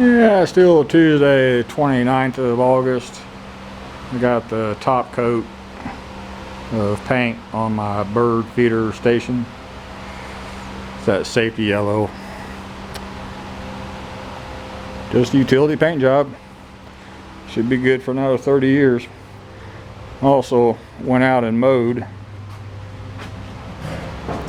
Yeah, still Tuesday, 29th of August. I got the top coat of paint on my bird feeder station. It's that safety yellow. Just a utility paint job. Should be good for another 30 years. Also went out and mowed.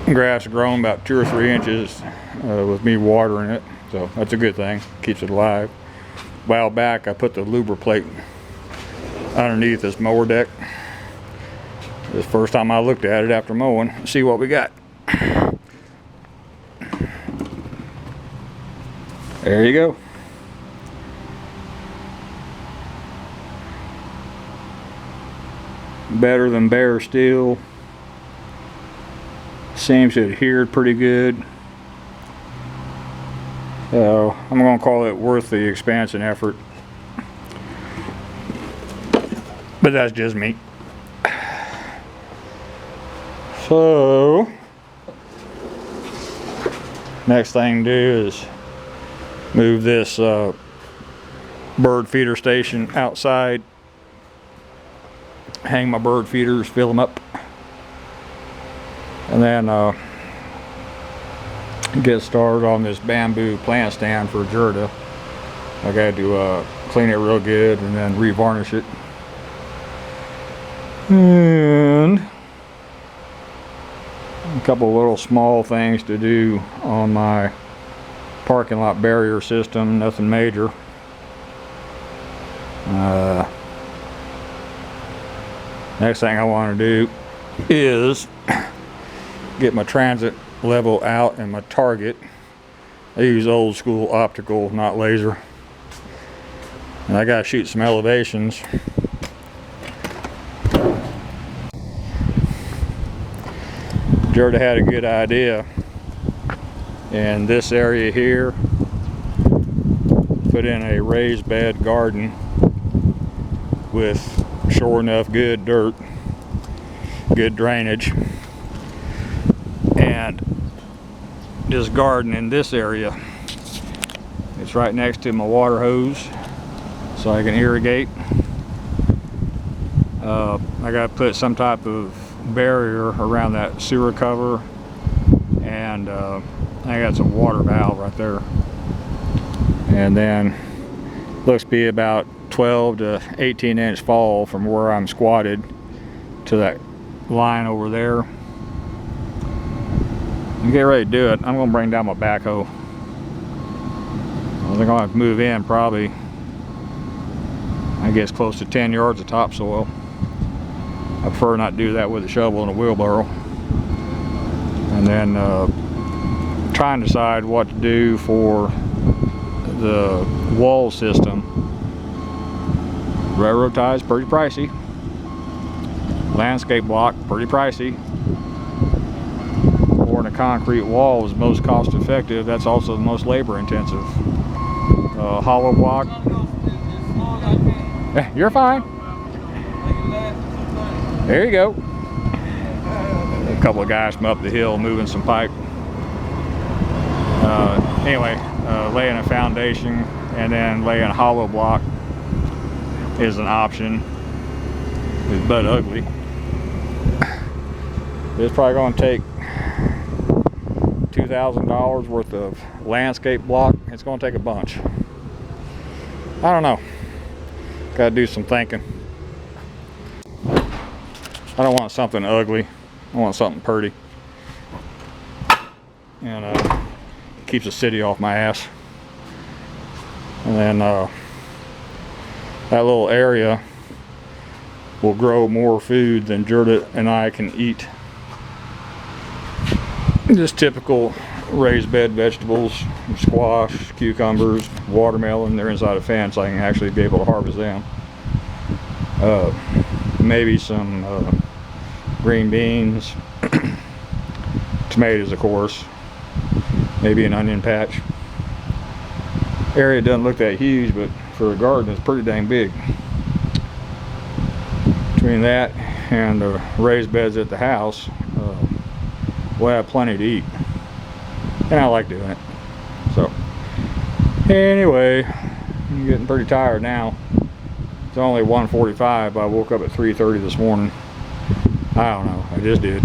Grass grown about 2 or 3 inches with me watering it. So that's a good thing, keeps it alive. A while back I put the lubber plate underneath this mower deck. This is the first time I looked at it after mowing. See what we got. There you go. Better than bare steel. Seems to adhere pretty good. So I'm going to call it worth the expansion effort. But that's just me. So next thing to do is move this bird feeder station outside. Hang my bird feeders, fill them up. And then get started on this bamboo plant stand for Gerda. I got to clean it real good and then revarnish it. And a couple of little small things to do on my parking lot barrier system, nothing major. Next thing I want to do is get my transit level out and my target. I use old school optical, not laser. And I gotta shoot some elevations. Gerda had a good idea in this area here. Put in a raised bed garden with sure enough good dirt, good drainage. And this garden in this area, it's right next to my water hose, so I can irrigate. I got to put some type of barrier around that sewer cover, and I got some water valve right there. And then looks to be about 12 to 18 inch fall from where I'm squatted to that line over there. And get ready to do it. I'm going to bring down my backhoe. I think I'll have to move in probably, I guess, close to 10 yards of topsoil. I prefer not to do that with a shovel and a wheelbarrow. And then trying to decide what to do for the wall system. Railroad ties, pretty pricey. Landscape block, pretty pricey. Pouring a concrete wall is most cost effective. That's also the most labor intensive. Hollow block. You're fine. There you go. A couple of guys from up the hill moving some pipe. Anyway, laying a foundation and then laying a hollow block is an option. It's but ugly. It's probably going to take $2,000 worth of landscape block. It's going to take a bunch. I don't know. Got to do some thinking. I don't want something ugly. I want something pretty. And keeps the city off my ass. And then that little area will grow more food than Gerda and I can eat. Just typical raised bed vegetables, squash, cucumbers, watermelon. They're inside a fence, so I can actually be able to harvest them. Maybe some green beans, tomatoes, of course, maybe an onion patch. Area doesn't look that huge, but for a garden it's pretty dang big. Between that and the raised beds at the house, we'll have plenty to eat, and I like doing it. So Anyway, I'm getting pretty tired now. It's only 1:45, but I woke up at 3:30 this morning. I don't know, I just did.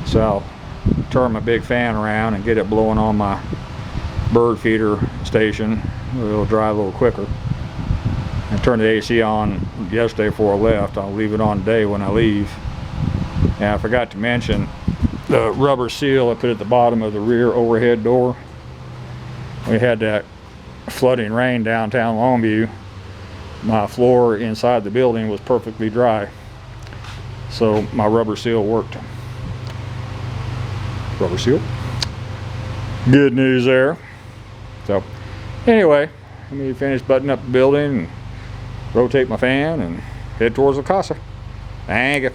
So I'll turn my big fan around and get it blowing on my bird feeder station. It'll dry a little quicker. I turned the AC on yesterday before I left. I'll leave it on today when I leave. And I forgot to mention the rubber seal I put at the bottom of the rear overhead door. We had that flooding rain downtown Longview. My floor inside the building was perfectly dry, so my rubber seal worked. Rubber seal. Good news there. So anyway, let me finish buttoning up the building and rotate my fan and head towards the casa. Thank you.